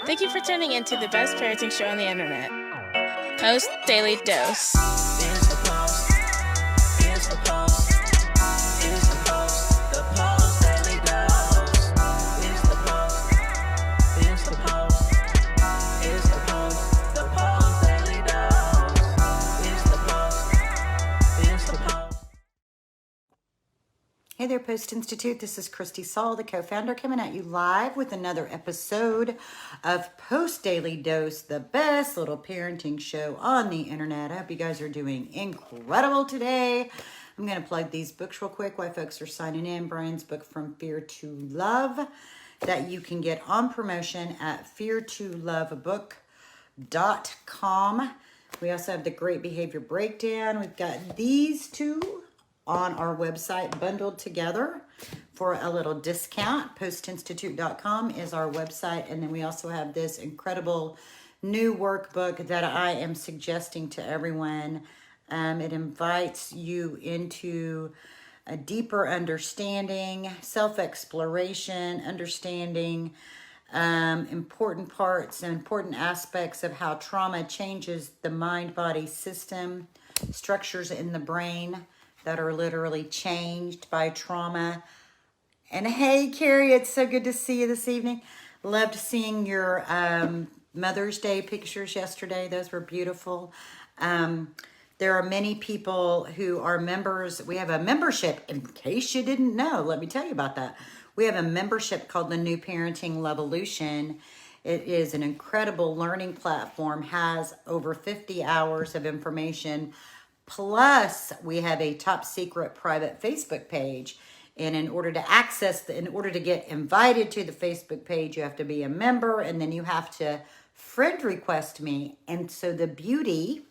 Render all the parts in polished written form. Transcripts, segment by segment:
Thank you for tuning in to the best parenting show on the internet, Post Daily Dose. It's the Post. It's the Post. It's the Post. The Post Daily Dose. It's the Post. It's the Post. It's the Post. The Post Daily Dose. It's the Post. It's the Post. Hey there, Post+Institute. This is Kristi, Saul, the co-founder, coming at you live with another episode of Post Daily Dose, the best little parenting show on the internet. I hope you guys are doing incredible today. I'm going to plug these books real quick while folks are signing in. Brian's book, From Fear to Love, that you can get on promotion at feartolovebook.com. We also have the Great Behavior Breakdown. We've got these two on our website bundled together for a little discount. Postinstitute.com is our website. And then we also have this incredible new workbook that I am suggesting to everyone. It invites you into a deeper understanding, self-exploration, understanding important parts and important aspects of how trauma changes the mind-body system, structures in the brain that are literally changed by trauma. And hey, Carrie, it's so good to see you this evening. Loved seeing your Mother's Day pictures yesterday. Those were beautiful. There are many people who are members. We have a membership, in case you didn't know. Let me tell you about that. We have a membership called the New Parenting Levolution. It is an incredible learning platform, has over 50 hours of information. Plus, we have a top secret private Facebook page. And in order to get invited to the Facebook page, you have to be a member, and then you have to friend request me. And so the beauty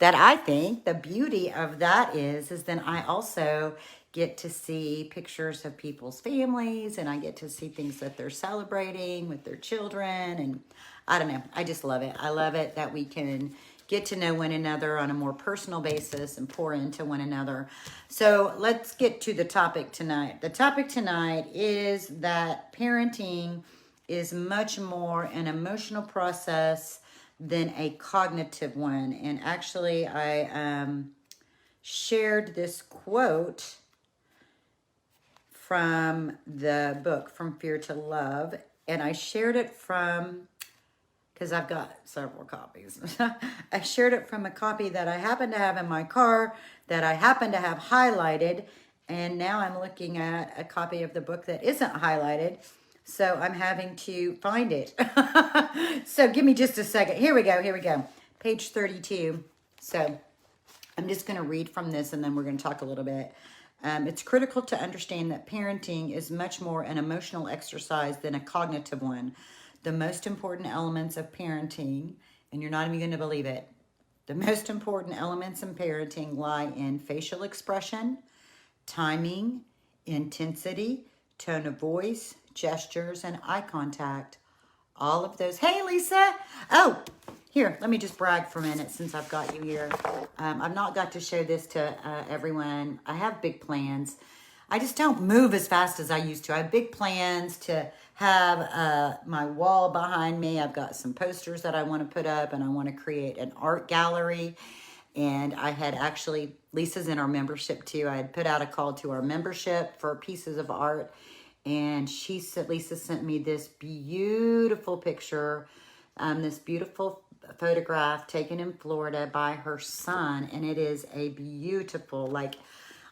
of that is then I also get to see pictures of people's families, and I get to see things that they're celebrating with their children. And I don't know, I just love it. I love it that we can get to know one another on a more personal basis and pour into one another. So let's get to the topic tonight. The topic tonight is that parenting is much more an emotional process than a cognitive one. And actually, I shared this quote from the book, From Fear to Love. And I shared it from, because I've got several copies. I shared it from a copy that I happen to have in my car, that I happen to have highlighted, and now I'm looking at a copy of the book that isn't highlighted, so I'm having to find it. So give me just a second. Here we go. Page 32. So I'm just going to read from this, and then we're going to talk a little bit. It's critical to understand that parenting is much more an emotional exercise than a cognitive one. The most important elements of parenting, and you're not even going to believe it, the most important elements in parenting lie in facial expression, timing, intensity, tone of voice, gestures, and eye contact. All of those. Hey, Lisa. Oh, here, let me just brag for a minute since I've got you here. I've not got to show this to everyone. I have big plans. I just don't move as fast as I used to. I have big plans to have my wall behind me. I've got some posters that I want to put up, and I want to create an art gallery. And I had actually, Lisa's in our membership too. I had put out a call to our membership for pieces of art. And Lisa sent me this beautiful picture, this beautiful photograph taken in Florida by her son. And it is a beautiful,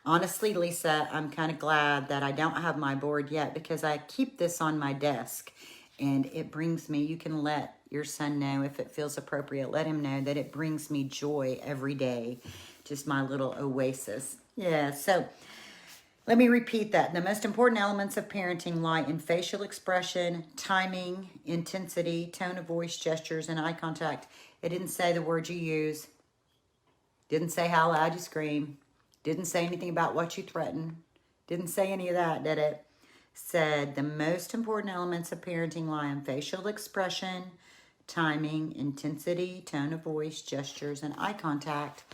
honestly, Lisa, I'm kind of glad that I don't have my board yet, because I keep this on my desk, and it brings me, you can let your son know if it feels appropriate, let him know that it brings me joy every day, just my little oasis. Yeah, so let me repeat that. The most important elements of parenting lie in facial expression, timing, intensity, tone of voice, gestures, and eye contact. It didn't say the words you use, didn't say how loud you scream, didn't say anything about what you threaten. Didn't say any of that, did it? Said the most important elements of parenting lie in facial expression, timing, intensity, tone of voice, gestures, and eye contact.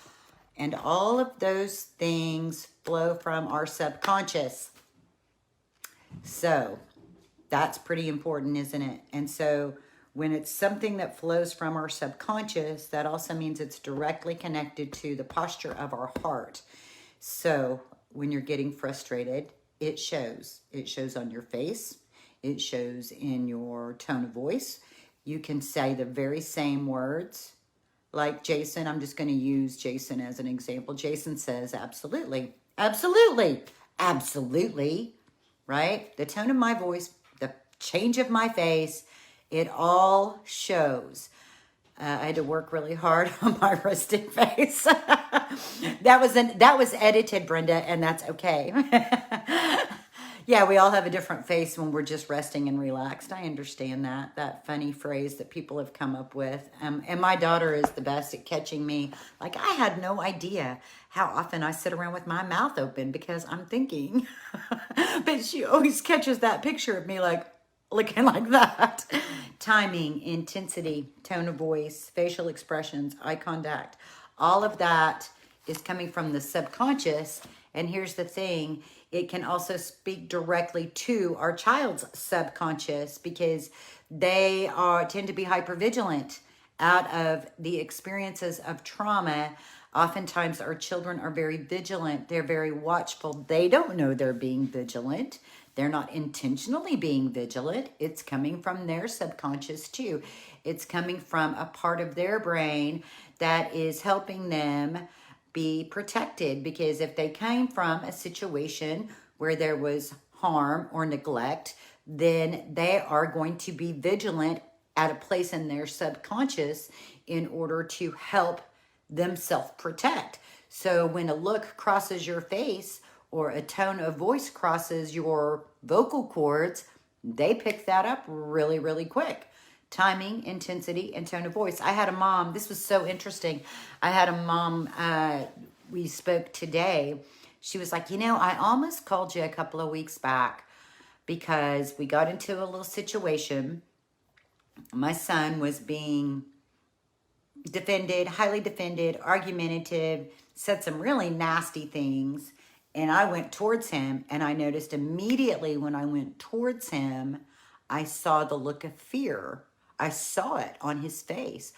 And all of those things flow from our subconscious. So that's pretty important, isn't it? And so When it's something that flows from our subconscious, that also means it's directly connected to the posture of our heart. So when you're getting frustrated, it shows. It shows on your face. It shows in your tone of voice. You can say the very same words. Like Jason, I'm just going to use Jason as an example. Jason says, absolutely, absolutely, absolutely, right? The tone of my voice, the change of my face, it all shows. I had to work really hard on my resting face. that was edited, Brenda, and that's okay. Yeah, we all have a different face when we're just resting and relaxed. I understand that funny phrase that people have come up with. And my daughter is the best at catching me. Like, I had no idea how often I sit around with my mouth open because I'm thinking. But she always catches that picture of me like looking like that. Timing, intensity, tone of voice, facial expressions, eye contact, all of that is coming from the subconscious. And here's the thing, it can also speak directly to our child's subconscious because they tend to be hypervigilant out of the experiences of trauma. Oftentimes our children are very vigilant. They're very watchful. They don't know they're being vigilant. They're not intentionally being vigilant. It's coming from their subconscious too. It's coming from a part of their brain that is helping them be protected, because if they came from a situation where there was harm or neglect, then they are going to be vigilant at a place in their subconscious in order to help them self-protect. So when a look crosses your face or a tone of voice crosses your vocal cords, they pick that up really, really quick. Timing, intensity, and tone of voice. I had a mom, this was so interesting. I had a mom, we spoke today. She was like, I almost called you a couple of weeks back because we got into a little situation. My son was being defended, highly defended, argumentative, said some really nasty things. And I went towards him, and I noticed immediately when I went towards him, I saw the look of fear. I saw it on his face.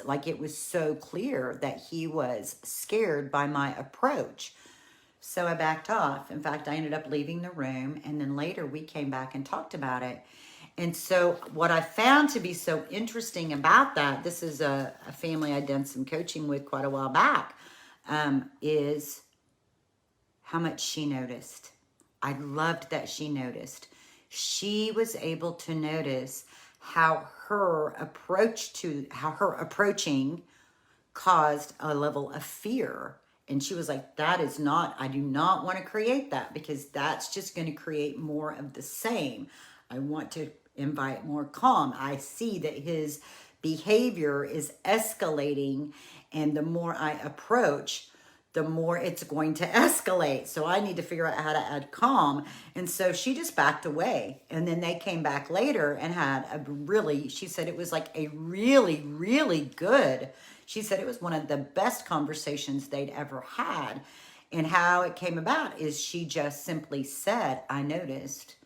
Like it was so clear that he was scared by my approach. So I backed off. In fact, I ended up leaving the room, and then later we came back and talked about it. And so what I found to be so interesting about that, this is a family I'd done some coaching with quite a while back, is how much she noticed. I loved that she noticed. She was able to notice how her approaching caused a level of fear. And she was like, I do not want to create that, because that's just going to create more of the same. I want to invite more calm. I see that his behavior is escalating, and the more I approach, the more it's going to escalate. So I need to figure out how to add calm. And so she just backed away. And then they came back later and had she said it was like a really, really good, she said it was one of the best conversations they'd ever had. And how it came about is she just simply said, I noticed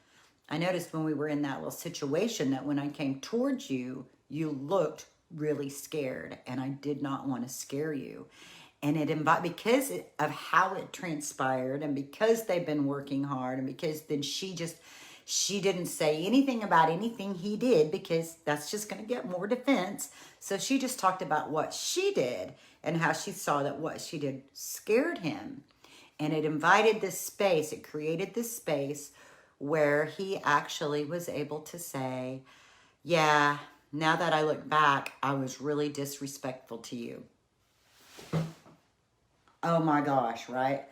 when we were in that little situation that when I came towards you, you looked really scared, and I did not want to scare you. And because of how it transpired, and because they've been working hard, and because then she didn't say anything about anything he did, because that's just going to get more defense. So she just talked about what she did and how she saw that what she did scared him. And it invited this space, it created this space where he actually was able to say, yeah, now that I look back, I was really disrespectful to you. Oh my gosh, right?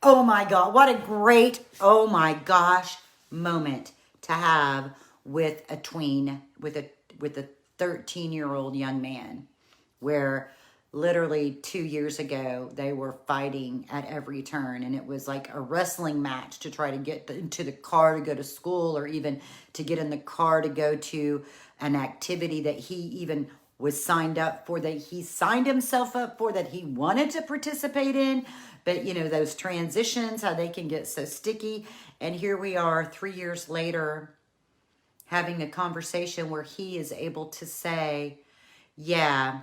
Oh my God, what a great, oh my gosh, moment to have with a 13-year-old young man, where literally 2 years ago, they were fighting at every turn, and it was like a wrestling match to try to get into the car to go to school, or even to get in the car to go to an activity that he even was signed up for, that he signed himself up for, that he wanted to participate in. But those transitions, how they can get so sticky. And here we are 3 years later, having a conversation where he is able to say, yeah,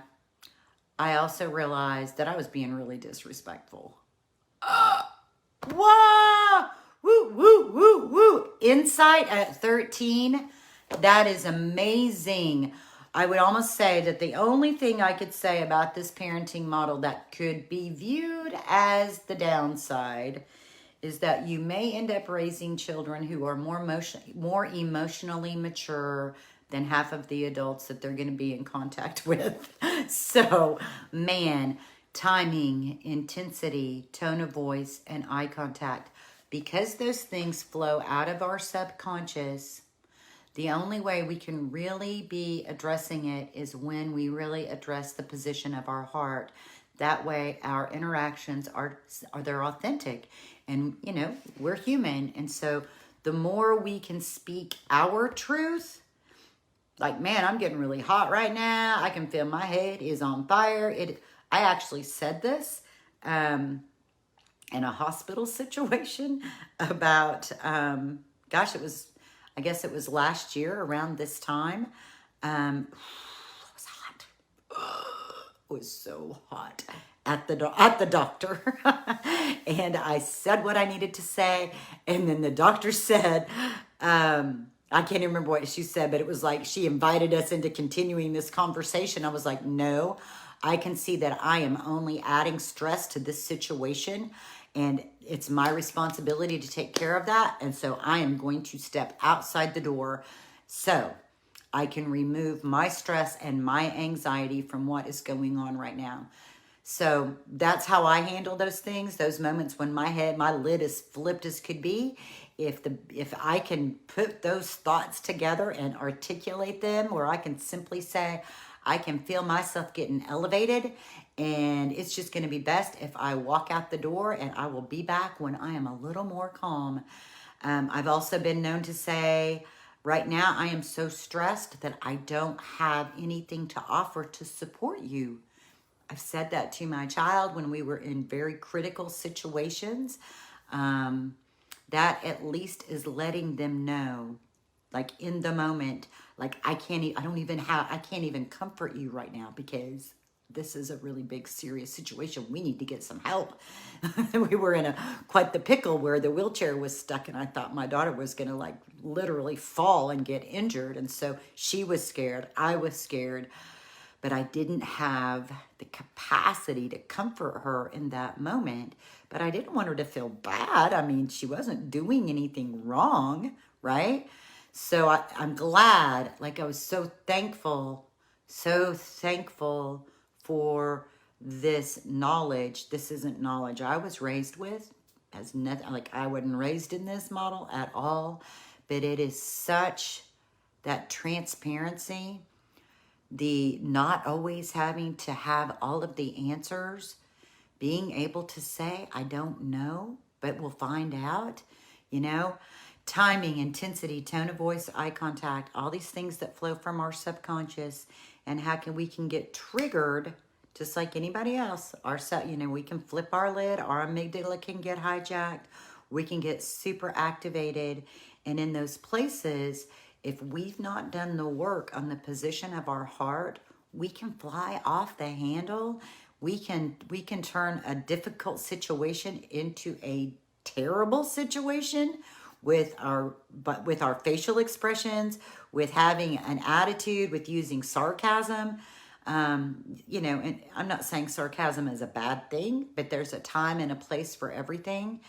I also realized that I was being really disrespectful. Whoa! Woo, woo, woo, woo. Insight at 13. That is amazing. I would almost say that the only thing I could say about this parenting model that could be viewed as the downside is that you may end up raising children who are more emotionally mature than half of the adults that they're going to be in contact with. So, man, timing, intensity, tone of voice, and eye contact, because those things flow out of our subconscious, the only way we can really be addressing it is when we really address the position of our heart. That way our interactions are they're authentic. And, you know, we're human. And so the more we can speak our truth, like, man, I'm getting really hot right now. I can feel my head is on fire. I actually said this in a hospital situation about, I guess it was last year around this time. It was hot. It was so hot at the doctor. And I said what I needed to say. And then the doctor said, I can't even remember what she said, but it was like she invited us into continuing this conversation. I was like, no, I can see that I am only adding stress to this situation. And it's my responsibility to take care of that. And so I am going to step outside the door so I can remove my stress and my anxiety from what is going on right now. So that's how I handle those things, those moments when my lid is flipped as could be. If I can put those thoughts together and articulate them, or I can simply say, I can feel myself getting elevated, and it's just going to be best if I walk out the door, and I will be back when I am a little more calm. I've also been known to say, right now I am so stressed that I don't have anything to offer to support you. I've said that to my child when we were in very critical situations. That at least is letting them know, like in the moment, like I can't even comfort you right now because this is a really big, serious situation. We need to get some help. We were in quite the pickle where the wheelchair was stuck, and I thought my daughter was going to like literally fall and get injured. And so she was scared. I was scared, but I didn't have the capacity to comfort her in that moment. But I didn't want her to feel bad. I mean, she wasn't doing anything wrong, right? So I'm glad, like I was so thankful for this knowledge. This isn't knowledge I was raised with. As nothing, like I wasn't raised in this model at all. But it is such that transparency, the not always having to have all of the answers, being able to say, I don't know, but we'll find out, you know, timing, intensity, tone of voice, eye contact, all these things that flow from our subconscious, and how we can get triggered just like anybody else. We can flip our lid, our amygdala can get hijacked, we can get super activated. And in those places, if we've not done the work on the position of our heart, we can fly off the handle. We can turn a difficult situation into a terrible situation with our facial expressions, with having an attitude, with using sarcasm. And I'm not saying sarcasm is a bad thing, but there's a time and a place for everything.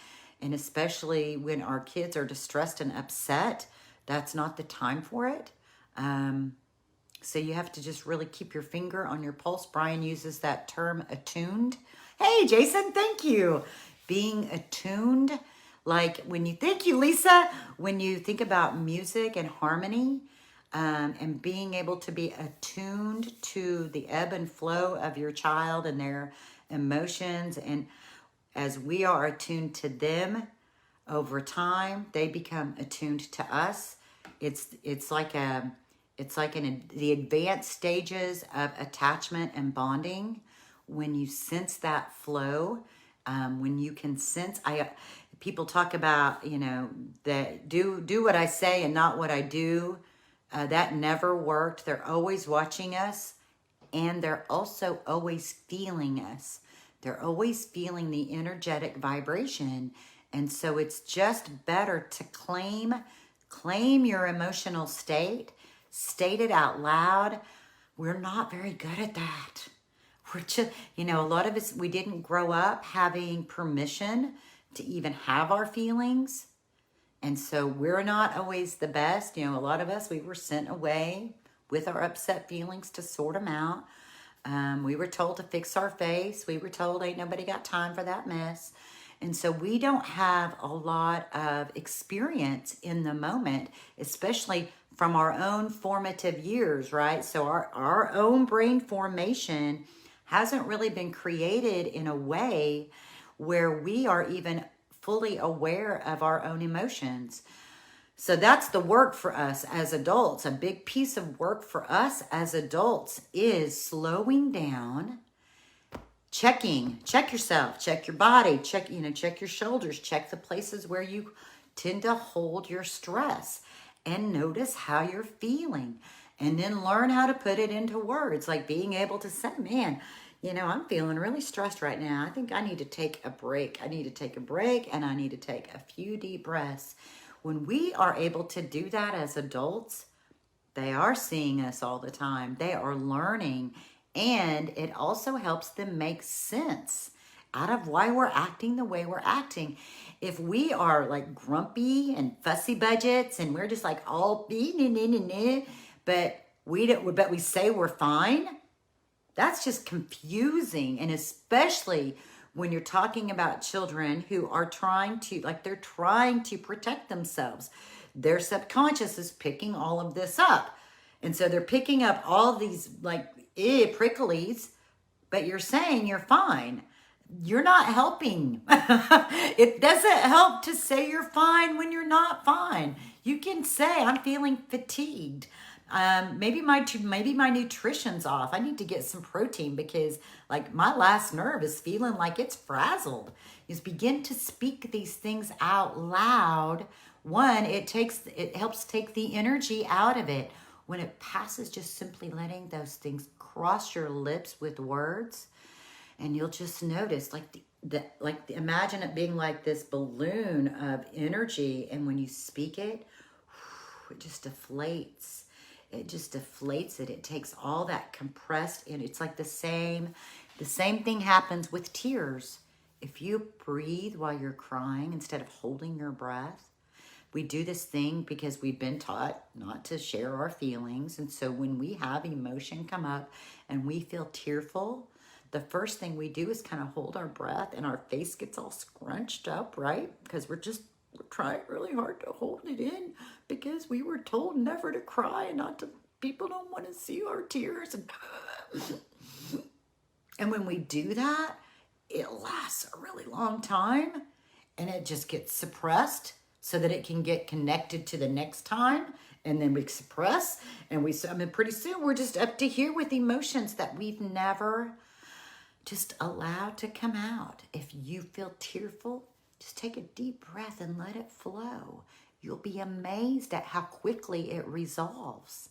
And especially when our kids are distressed and upset, that's not the time for it. So you have to just really keep your finger on your pulse. Brian uses that term attuned. Hey, Jason, thank you. Being attuned, like thank you, Lisa. When you think about music and harmony, and being able to be attuned to the ebb and flow of your child and their emotions, and as we are attuned to them over time, they become attuned to us. It's like the advanced stages of attachment and bonding. When you sense that flow, when you can sense, people talk about, that do what I say and not what I do. That never worked. They're always watching us, and they're also always feeling us. They're always feeling the energetic vibration. And so it's just better to claim your emotional state, state it out loud. We're not very good at that. We're just, a lot of us, we didn't grow up having permission to even have our feelings. And so we're not always the best. A lot of us, we were sent away with our upset feelings to sort them out. We were told to fix our face. We were told ain't nobody got time for that mess. And so we don't have a lot of experience in the moment, especially from our own formative years, right? So our own brain formation hasn't really been created in a way where we are even fully aware of our own emotions. So that's the work for us as adults. A big piece of work for us as adults is slowing down, check yourself, check your body, check your shoulders, check the places where you tend to hold your stress, and notice how you're feeling, and then learn how to put it into words, like being able to say, man, I'm feeling really stressed right now. I think I need to take a break. I need to take a break, and I need to take a few deep breaths. When we are able to do that as adults, they are seeing us all the time. They are learning, and it also helps them make sense out of why we're acting the way we're acting. If we are like grumpy and fussy budgets, and we're just like all but we say we're fine, that's just confusing. And especially when you're talking about children who are trying to protect themselves. Their subconscious is picking all of this up. And so they're picking up all these pricklies, but you're saying you're fine. You're not helping. It doesn't help to say you're fine when you're not fine. You can say, I'm feeling fatigued. Maybe my nutrition's off. I need to get some protein because my last nerve is feeling like it's frazzled. Just begin to speak these things out loud. One, it helps take the energy out of it. When it passes, just simply letting those things cross your lips with words, and you'll just notice imagine it being like this balloon of energy, and when you speak it, it just deflates. It just deflates it. It takes all that compressed, and it's like the same thing happens with tears. If you breathe while you're crying instead of holding your breath, we do this thing because we've been taught not to share our feelings. And so when we have emotion come up and we feel tearful, the first thing we do is kind of hold our breath, and our face gets all scrunched up, right? Because we're trying really hard to hold it in because we were told never to cry and people don't want to see our tears. And when we do that, it lasts a really long time, and it just gets suppressed so that it can get connected to the next time. And then we suppress, and pretty soon we're just up to here with emotions that we've never just allowed to come out. If you feel tearful, just take a deep breath and let it flow. You'll be amazed at how quickly it resolves.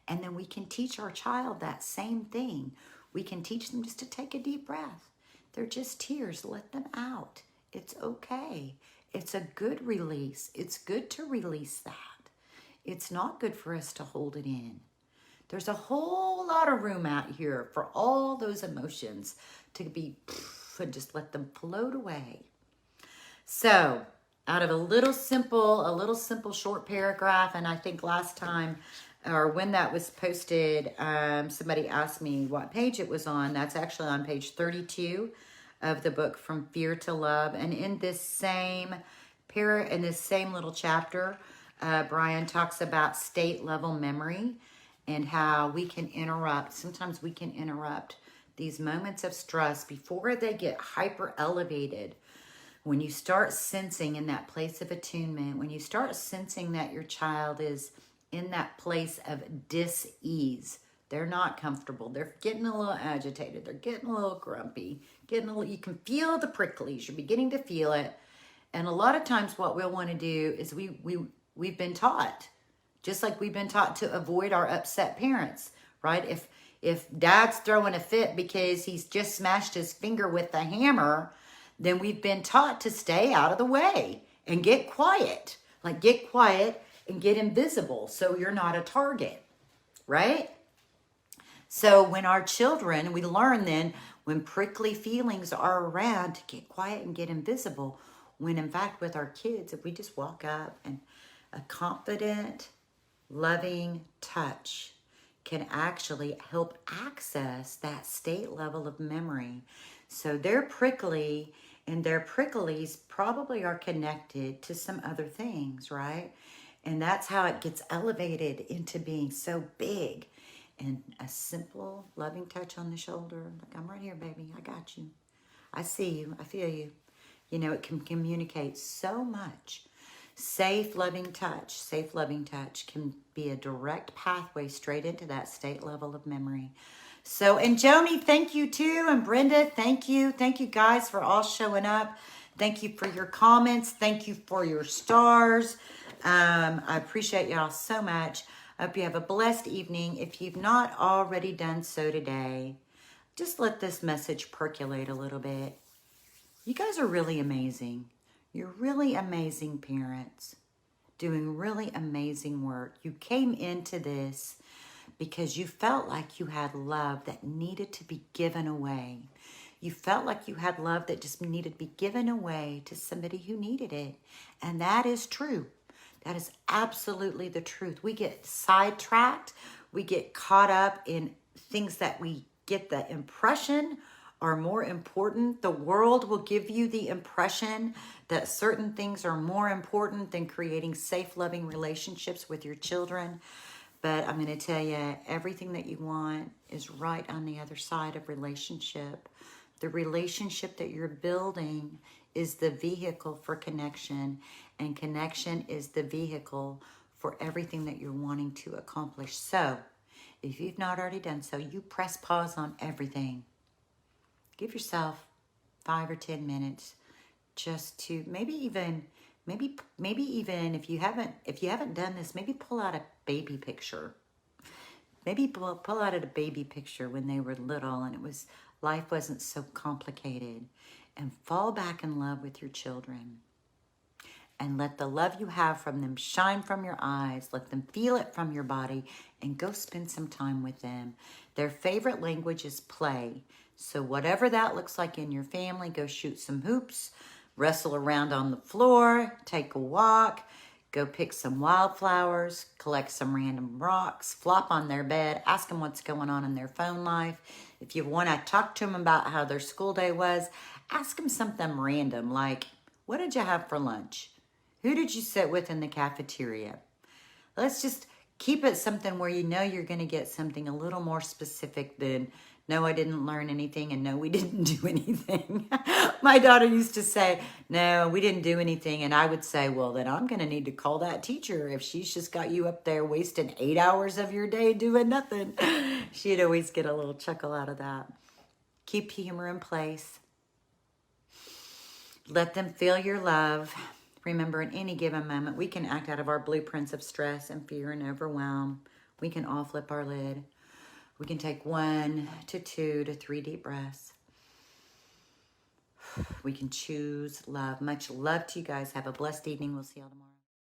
And then we can teach our child that same thing. We can teach them just to take a deep breath. They're just tears. Let them out. It's okay. It's a good release. It's good to release that. It's not good for us to hold it in. There's a whole lot of room out here for all those emotions to be, and just let them float away. So, out of a little simple short paragraph, and I think last time, or when that was posted, somebody asked me what page it was on. That's actually on page 32 of the book From Fear to Love. And in this same little chapter, Brian talks about state level memory and how sometimes we can interrupt these moments of stress before they get hyper elevated. When you start sensing in that place of attunement, when you start sensing that your child is in that place of dis-ease, they're not comfortable, they're getting a little agitated, they're getting a little grumpy, you can feel the pricklies, you're beginning to feel it. And a lot of times what we'll want to do is we've been taught Just like we've been taught to avoid our upset parents, right? If dad's throwing a fit because he's just smashed his finger with the hammer, then we've been taught to stay out of the way and get quiet. Like get quiet and get invisible so you're not a target, right? So when our children, we learn then when prickly feelings are around to get quiet and get invisible, when in fact with our kids, if we just walk up and a confident, loving touch can actually help access that state level of memory. So they're prickly, and their pricklies probably are connected to some other things, right? And that's how it gets elevated into being so big. And a simple, loving touch on the shoulder, like, I'm right here, baby, I got you. I see you, I feel you. You know, it can communicate so much. Safe, loving touch can be a direct pathway straight into that state level of memory. So, and Joni, thank you too. And Brenda, thank you. Thank you guys for all showing up. Thank you for your comments. Thank you for your stars. I appreciate y'all so much. I hope you have a blessed evening. If you've not already done so today, just let this message percolate a little bit. You guys are really amazing. You're really amazing parents doing really amazing work. You came into this because you felt like you had love that needed to be given away. You felt like you had love that just needed to be given away to somebody who needed it. And that is true. That is absolutely the truth. We get sidetracked. We get caught up in things that we get the impression are more important. The world will give you the impression that certain things are more important than creating safe, loving relationships with your children. But I'm going to tell you, everything that you want is right on the other side of relationship. The relationship that you're building is the vehicle for connection, and connection is the vehicle for everything that you're wanting to accomplish. So, if you've not already done so, you press pause on everything. Give yourself 5 or 10 minutes just to maybe even if you haven't done this, maybe pull out a baby picture. Maybe pull out a baby picture when they were little and life wasn't so complicated, and fall back in love with your children. And let the love you have from them shine from your eyes. Let them feel it from your body, and go spend some time with them. Their favorite language is play. So whatever that looks like in your family, go shoot some hoops, wrestle around on the floor, take a walk, go pick some wildflowers, collect some random rocks, flop on their bed, ask them what's going on in their phone life. If you want to talk to them about how their school day was, ask them something random like, what did you have for lunch? Who did you sit with in the cafeteria? Let's just keep it something where you know you're going to get something a little more specific than, no, I didn't learn anything, and no, we didn't do anything. My daughter used to say, no, we didn't do anything. And I would say, well, then I'm going to need to call that teacher if she's just got you up there wasting 8 hours of your day doing nothing. She'd always get a little chuckle out of that. Keep humor in place. Let them feel your love. Remember, in any given moment, we can act out of our blueprints of stress and fear and overwhelm. We can all flip our lid. We can take 1 to 2 to 3 deep breaths. We can choose love. Much love to you guys. Have a blessed evening. We'll see y'all tomorrow.